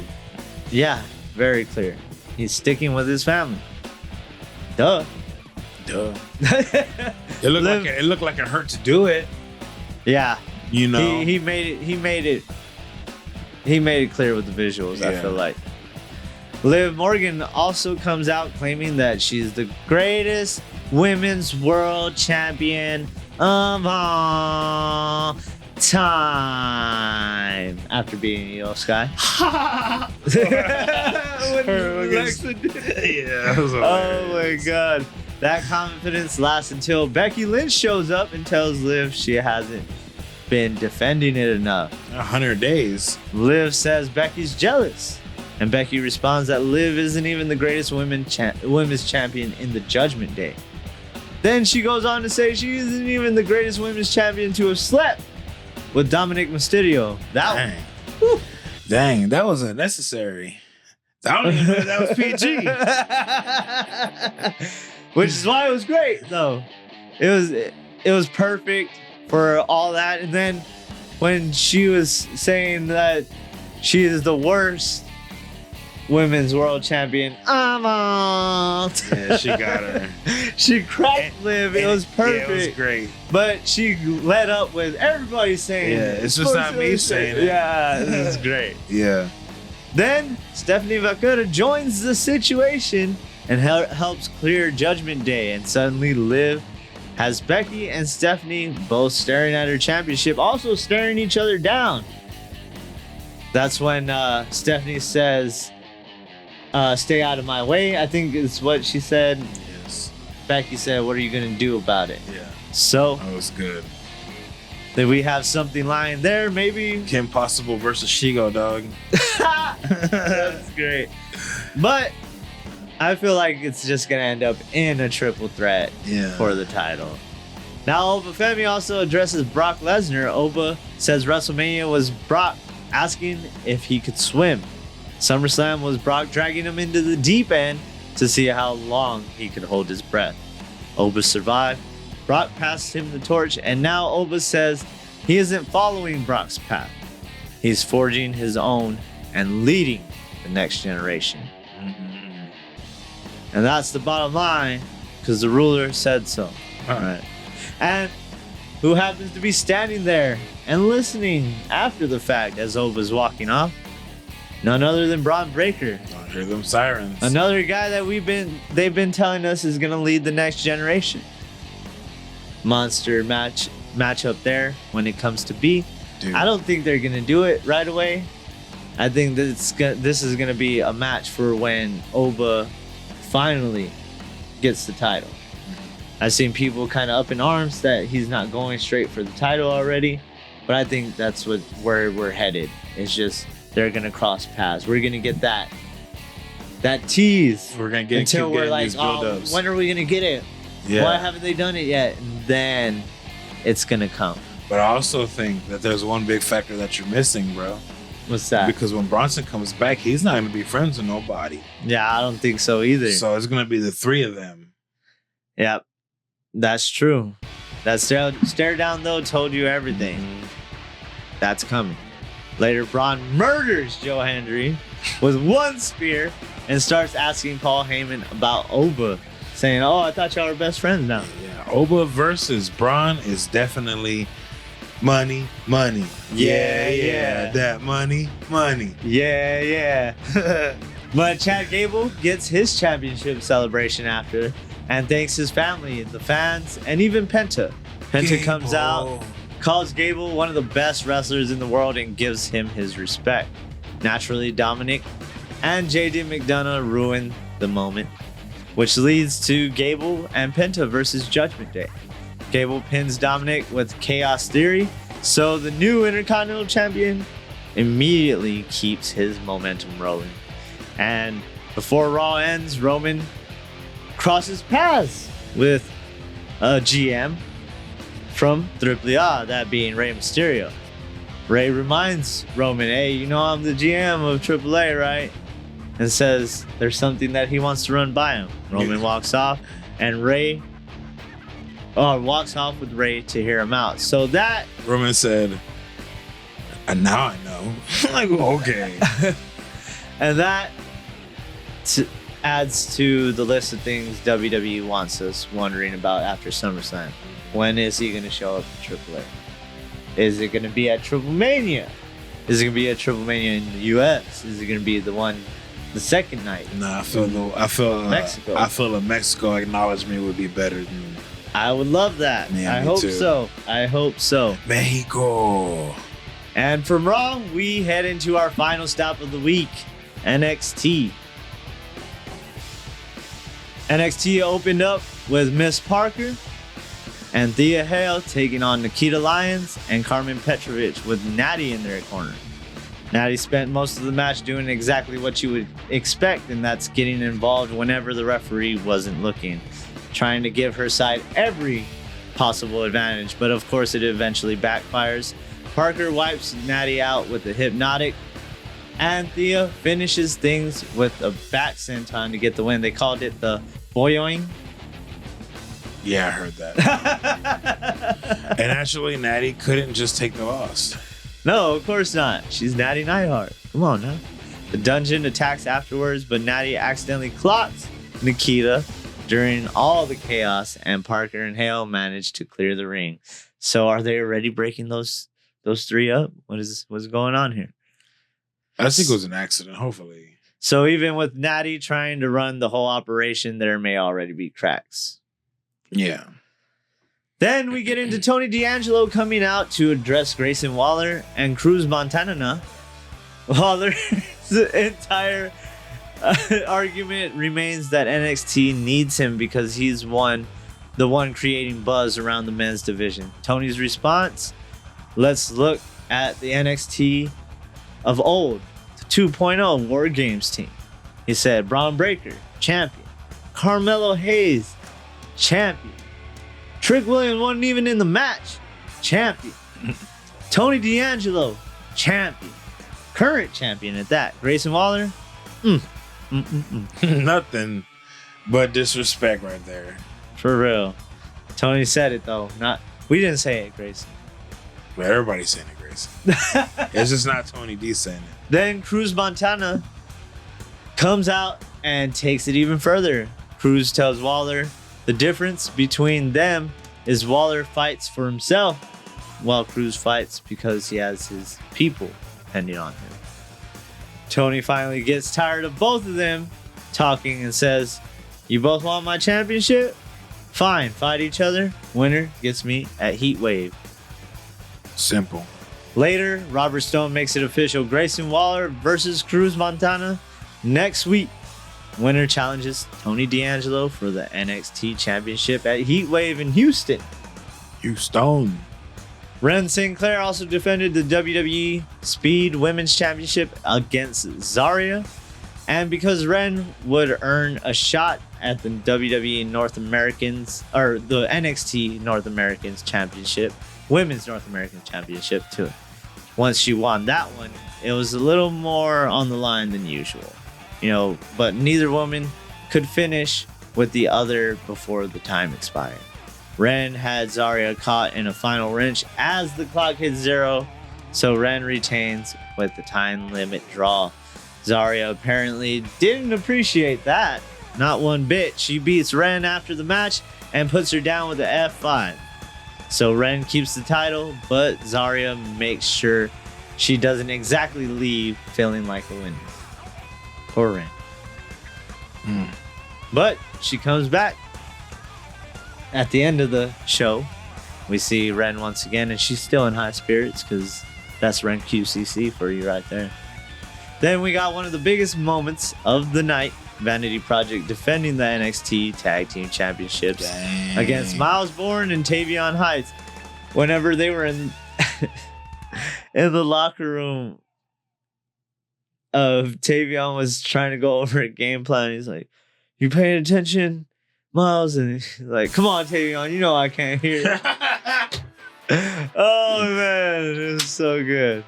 Yeah, very clear. He's sticking with his family. Duh. It looked like it hurt to do it. Yeah, You know. he made it clear with the visuals. I Yeah. feel like Liv Morgan also comes out claiming that she's the greatest women's world champion of all time after beating Io Sky. Yeah. Oh my god. That confidence lasts until Becky Lynch shows up and tells Liv she hasn't been defending it enough. 100 days. Liv says Becky's jealous, and Becky responds that Liv isn't even the greatest women's champion in the Judgment Day. Then she goes on to say she isn't even the greatest women's champion to have slept with Dominic Mysterio. Dang, that wasn't necessary. I don't even know if that was PG. Which is why it was great, though. It was perfect for all that. And then when she was saying that she is the worst women's world champion, I'm out. Yeah, she got her. She cracked Liv. It was perfect. Yeah, it was great. But she led up with everybody saying, Yeah, it's just not me saying it. Yeah, this is great. Yeah. Then Stephanie Vaquera joins the situation and helps clear Judgment Day, and suddenly Liv has Becky and Stephanie both staring at her championship, also staring each other down. That's when Stephanie says, "Stay out of my way," I think is what she said. Yes. Becky said, "What are you going to do about it?" Yeah. So That was good. That we have something lying there, maybe. Kim Possible versus Shigo, dog. That's great. But I feel like it's just going to end up in a triple threat for the title. Now, Oba Femi also addresses Brock Lesnar. Oba says WrestleMania was Brock asking if he could swim. SummerSlam was Brock dragging him into the deep end to see how long he could hold his breath. Oba survived. Brock passed him the torch, and now Oba says he isn't following Brock's path. He's forging his own and leading the next generation. Mm-hmm. And that's the bottom line, because the ruler said so. All right. And who happens to be standing there and listening after the fact as Oba's walking off? None other than Braun Breaker. I hear them sirens. Another guy that they've been telling us is gonna lead the next generation. Monster matchup there when it comes to B. Dude. I don't think they're gonna do it right away. I think that this is gonna be a match for when Oba finally gets the title. I've seen people kind of up in arms that he's not going straight for the title already, but I think that's where we're headed. It's just they're gonna cross paths. We're gonna get that tease. We're gonna get until we're like, oh, when are we gonna get it? Yeah. Why haven't they done it yet? And then it's gonna come. But I also think that there's one big factor that you're missing, bro. What's that? Because when Bronson comes back, he's not gonna be friends with nobody. Yeah, I don't think so either. So it's gonna be the three of them. Yep, that's true. That stare down though told you everything. Mm-hmm. That's coming. Later, Braun murders Joe Hendry with one spear and starts asking Paul Heyman about Oba, saying, "Oh, I thought y'all were best friends now." Yeah, Oba versus Braun is definitely money. Yeah, that money. Yeah. But Chad Gable gets his championship celebration after and thanks his family, the fans, and even Penta. Penta comes out, calls Gable one of the best wrestlers in the world and gives him his respect. Naturally, Dominic and JD McDonough ruin the moment, which leads to Gable and Penta versus Judgment Day. Gable pins Dominic with Chaos Theory, so the new Intercontinental Champion immediately keeps his momentum rolling. And before Raw ends, Roman crosses paths with a GM from AAA, that being Rey Mysterio. Rey reminds Roman, "Hey, you know I'm the GM of AAA, right?" And says there's something that he wants to run by him. Roman walks off, and walks off with Rey to hear him out. So that Roman said, "And now I know." Like, okay. And that adds to the list of things WWE wants us wondering about after SummerSlam. When is he going to show up at AAA? Is it going to be at Triple Mania? Is it going to be at Triple Mania in the US? Is it going to be the second night? Nah, I feel Mexico. I feel a Mexico acknowledgement would be better than. I would love that. Yeah, I hope so. Mexico. And from Raw, we head into our final stop of the week, NXT. NXT opened up with Miss Parker and Thea Hale taking on Nikita Lyons and Carmen Petrovich with Natty in their corner. Natty spent most of the match doing exactly what you would expect, and that's getting involved whenever the referee wasn't looking, trying to give her side every possible advantage, but of course it eventually backfires. Parker wipes Natty out with a hypnotic, and Thea finishes things with a back senton to get the win. They called it the boyoing. Yeah, I heard that. And actually, Natty couldn't just take the loss. No, of course not. She's Natty Neidhart. Come on now. The dungeon attacks afterwards, but Natty accidentally clocks Nikita during all the chaos, and Parker and Hale manage to clear the ring. So are they already breaking those three up? What's going on here? I think it was an accident, hopefully. So even with Natty trying to run the whole operation, there may already be cracks. Yeah. Then we get into Tony D'Angelo coming out to address Grayson Waller and Cruz Montana. Waller's entire argument remains that NXT needs him because he's the one creating buzz around the men's division. Tony's response, let's look at the NXT of old, the 2.0 War Games team. He said Braun Breaker, champion. Carmelo Hayes, champion. Trick Williams wasn't even in the match, champion. Tony D'Angelo, champion. Current champion at that. Grayson Waller, Nothing but disrespect right there. For real. Tony said it though. We didn't say it, Grayson. But everybody's saying it, Grayson. It's just not Tony D saying it. Then Cruz Montana comes out and takes it even further. Cruz tells Waller the difference between them is Waller fights for himself while Cruz fights because he has his people depending on him. Tony finally gets tired of both of them talking and says, "You both want my championship? Fine, fight each other. Winner gets me at Heat Wave." Simple. Later, Robert Stone makes it official. Grayson Waller versus Cruz Montana next week. Winner challenges Tony D'Angelo for the NXT Championship at Heat Wave in Houston. Houston. Ren Sinclair also defended the WWE Speed Women's Championship against Zarya. And because Ren would earn a shot at the WWE North Americans, or the NXT North Americans Championship, Women's North American Championship too. Once she won that one, it was a little more on the line than usual. But neither woman could finish with the other before the time expired. Ren had Zarya caught in a final wrench as the clock hit 0, so Ren retains with the time limit draw. Zarya apparently didn't appreciate that, not one bit. She beats Ren after the match and puts her down with the F5. So Ren keeps the title, but Zarya makes sure she doesn't exactly leave feeling like a winner. Poor Ren. But she comes back. At the end of the show, we see Ren once again, and she's still in high spirits because that's Ren QCC for you right there. Then we got one of the biggest moments of the night. Vanity Project defending the NXT Tag Team Championships against Miles Bourne and Tavion Heights. Whenever they were in the locker room, Tavion was trying to go over a game plan. He's like, "You paying attention, Miles?" And he's like, "Come on, Tavion, you know I can't hear you." Oh man, it was so good.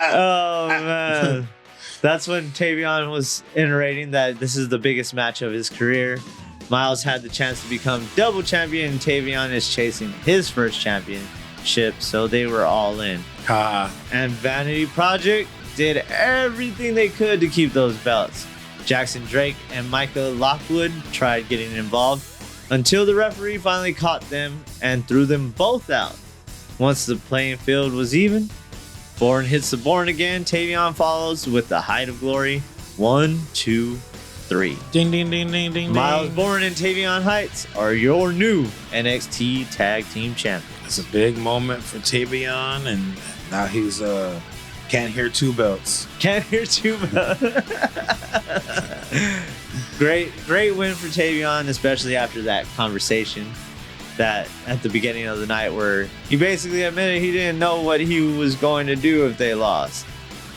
Oh man. That's when Tavion was iterating that this is the biggest match of his career. Miles had the chance to become double champion, and Tavion is chasing his first championship, so they were all in. And Vanity Project did everything they could to keep those belts. Jackson Drake and Micah Lockwood tried getting involved until the referee finally caught them and threw them both out. Once the playing field was even, Bourne hits the Bourne again. Tavion follows with the Height of Glory. 1, 2, 3. Ding, ding, ding, ding, ding. Miles Bourne and Tavion Heights are your new NXT Tag Team Champions. It's a big moment for Tavion, and now he's can't hear two belts. Can't hear two belts. Great win for Tavion, especially after that conversation that at the beginning of the night where he basically admitted he didn't know what he was going to do if they lost.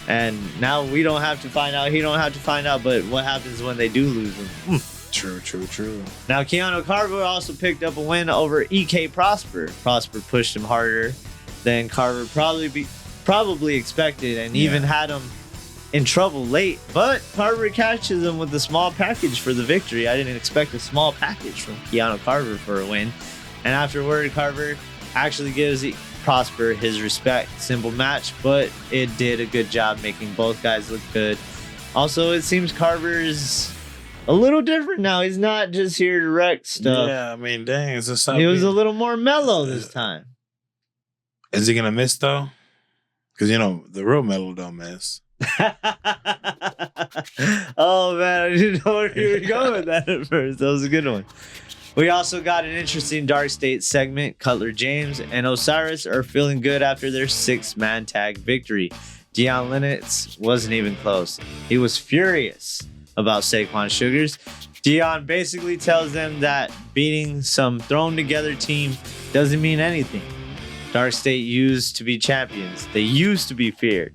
And now we don't have to find out. He don't have to find out. But what happens when they do lose him? True. Now, Keanu Carver also picked up a win over EK Prosper. Prosper pushed him harder than Carver probably expected, and even had him in trouble late. But Carver catches him with a small package for the victory. I didn't expect a small package from Keanu Carver for a win. And afterward, Carver actually gives Prosper his respect. Simple match, but it did a good job making both guys look good. Also, it seems Carver's a little different now. He's not just here to wreck stuff. Yeah, I mean, dang, it's just he was a little more mellow this time. Is he gonna miss though? Because the real mellow don't miss. Oh man, I didn't know where you were going with that at first. That was a good one. We also got an interesting Dark State segment. Cutler James and Osiris are feeling good after their 6-man tag victory. Deion Lennox wasn't even close. He was furious about Saquon Sugars. Deion basically tells them that beating some thrown together team doesn't mean anything. Dark State used to be champions. They used to be feared.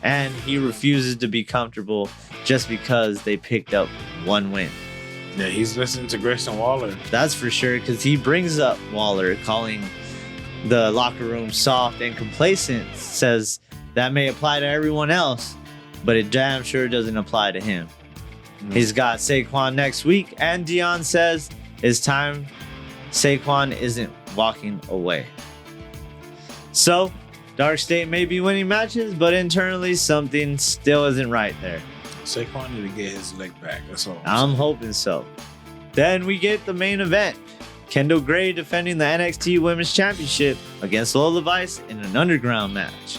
And he refuses to be comfortable just because they picked up one win. Yeah, he's listening to Grayson Waller. That's for sure, because he brings up Waller, calling the locker room soft and complacent, says that may apply to everyone else, but it damn sure doesn't apply to him. He's got Saquon next week, and Dion says it's time. Saquon isn't walking away. So, Dark State may be winning matches, but internally something still isn't right there. Saquon need to get his leg back. That's all. I'm hoping so. Then we get the main event. Kendall Gray defending the NXT Women's Championship against Lola Vice in an underground match.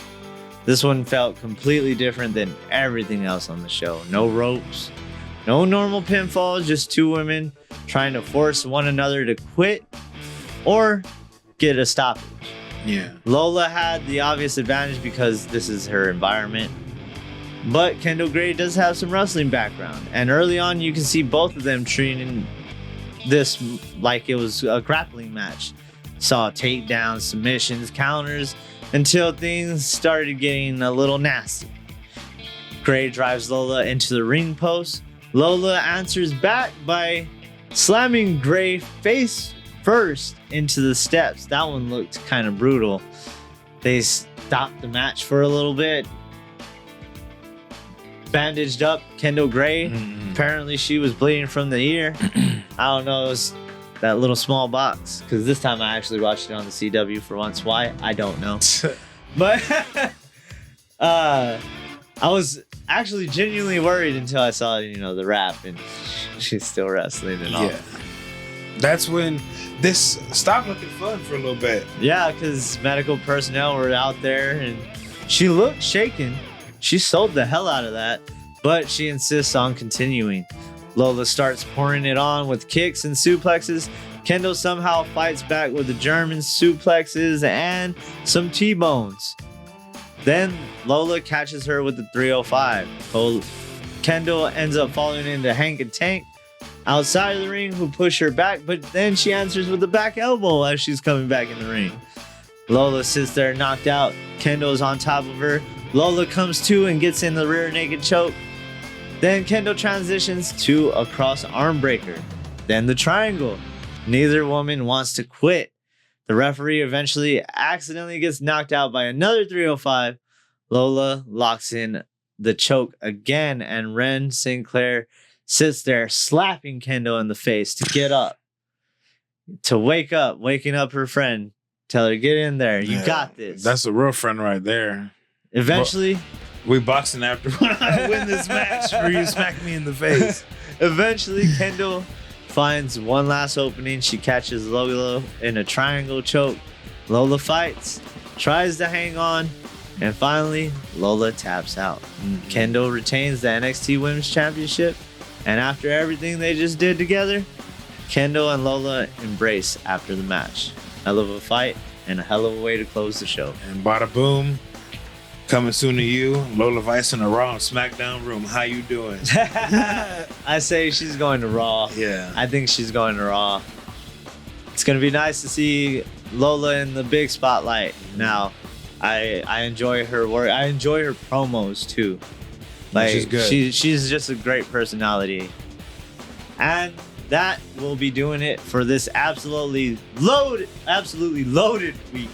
This one felt completely different than everything else on the show. No ropes, no normal pinfalls, just two women trying to force one another to quit or get a stoppage. Yeah. Lola had the obvious advantage because this is her environment. But Kendall Gray does have some wrestling background. And early on, you can see both of them treating this like it was a grappling match. Saw takedowns, submissions, counters, until things started getting a little nasty. Gray drives Lola into the ring post. Lola answers back by slamming Gray face first into the steps. That one looked kind of brutal. They stopped the match for a little bit. Bandaged up Kendall Gray. Apparently she was bleeding from the ear. I don't know, it was that little small box, because this time I actually watched it on the CW for once. Why? I don't know. But I was actually genuinely worried until I saw, the rap, and she's still wrestling and all. Yeah. That's when this stopped looking fun for a little bit. Yeah, because medical personnel were out there, and she looked shaken. She sold the hell out of that, but she insists on continuing. Lola starts pouring it on with kicks and suplexes. Kendall somehow fights back with the German suplexes and some T-bones. Then Lola catches her with the 305. Kendall ends up falling into Hank and Tank outside of the ring, who push her back, but then she answers with a back elbow as she's coming back in the ring. Lola sits there knocked out. Kendall is on top of her. Lola comes to and gets in the rear naked choke. Then Kendall transitions to a cross arm breaker. Then the triangle. Neither woman wants to quit. The referee eventually accidentally gets knocked out by another 305. Lola locks in the choke again, and Ren Sinclair sits there slapping Kendall in the face to get up. To waking up her friend. Tell her, get in there. You got this. That's a real friend right there. Eventually, we boxing after I win this match or you smack me in the face. Eventually, Kendall finds one last opening. She catches Lola in a triangle choke. Lola fights, tries to hang on, and finally, Lola taps out. Kendall retains the NXT Women's Championship, and after everything they just did together, Kendall and Lola embrace after the match. Hell of a fight and a hell of a way to close the show. And bada boom, coming soon to you, Lola Vice in the Raw and SmackDown room. How you doing? I say she's going to Raw. Yeah. I think she's going to Raw. It's going to be nice to see Lola in the big spotlight now. I enjoy her work. I enjoy her promos too. Like, she's good. She's just a great personality. And that will be doing it for this absolutely loaded week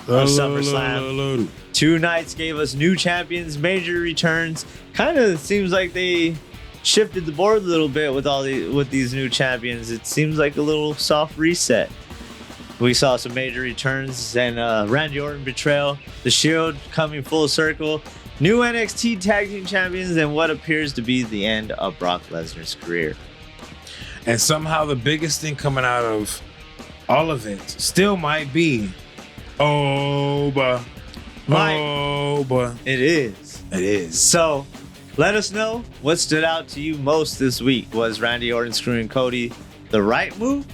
of SummerSlam. 2 nights gave us new champions, major returns. Kind of seems like they shifted the board a little bit with these new champions. It seems like a little soft reset. We saw some major returns and Randy Orton betrayal, the Shield coming full circle, new NXT Tag Team Champions, and what appears to be the end of Brock Lesnar's career. And somehow the biggest thing coming out of all of it still might be Oba. Oba. It is. So let us know what stood out to you most this week. Was Randy Orton screwing Cody the right move?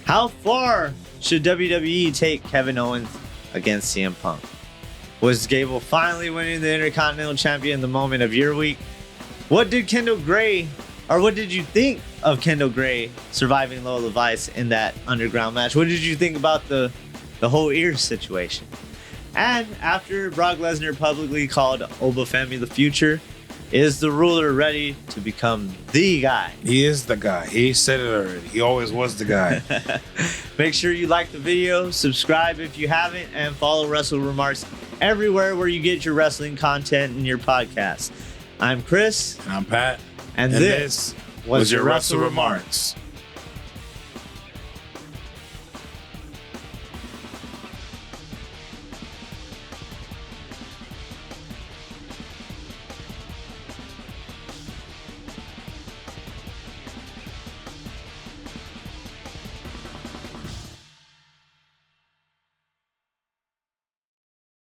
How far should WWE take Kevin Owens against CM Punk? Was Gable finally winning the Intercontinental Champion in the moment of your week? What did you think of Kendall Gray surviving Lola Vice in that underground match? What did you think about the the whole ear situation. And after Brock Lesnar publicly called Oba Femi the future, is the ruler ready to become the guy? He is the guy. He said it already. He always was the guy. Make sure you like the video, subscribe if you haven't, and follow Wrestle WreMarks everywhere where you get your wrestling content and your podcasts. I'm Chris. And I'm Pat. And this was your Wrestle WreMarks.